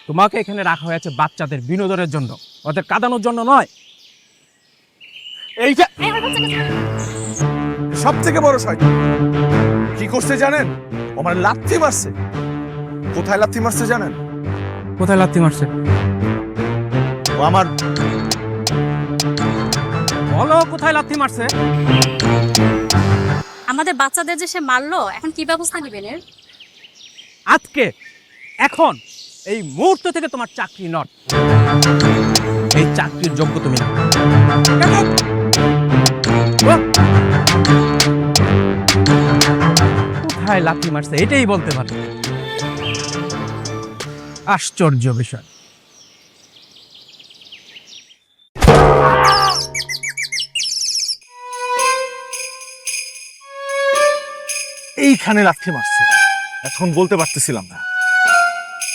তোমাকে এখানে রাখা হয়েছে বাচ্চাদের বিনোদনের জন্য, ওদের কাঁদানোর জন্য নয়। এইটা সব থেকে বড় শয়তান কি করছে জানেন? আমার লাথি মারছে। কোথায় লাথি মারছে জানেন? কোথায় লাথি মারছে? ও আমার বলো কোথায় লাথি মারছে? আমাদের বাচ্চাদের যে সে মারলো, এখন কি ব্যবস্থা নেবেন এর? আজকে, এখন, এই মুহূর্ত থেকে তোমার চাকরি নট। এই চাকরির যোগ্য তুমি না। কোথায় লাথি মারছে এটাই বলতে পারো। আশ্চর্য বিষয়। এইখানে লাথি মারছে, এখন বলতে পারতেছিলাম না।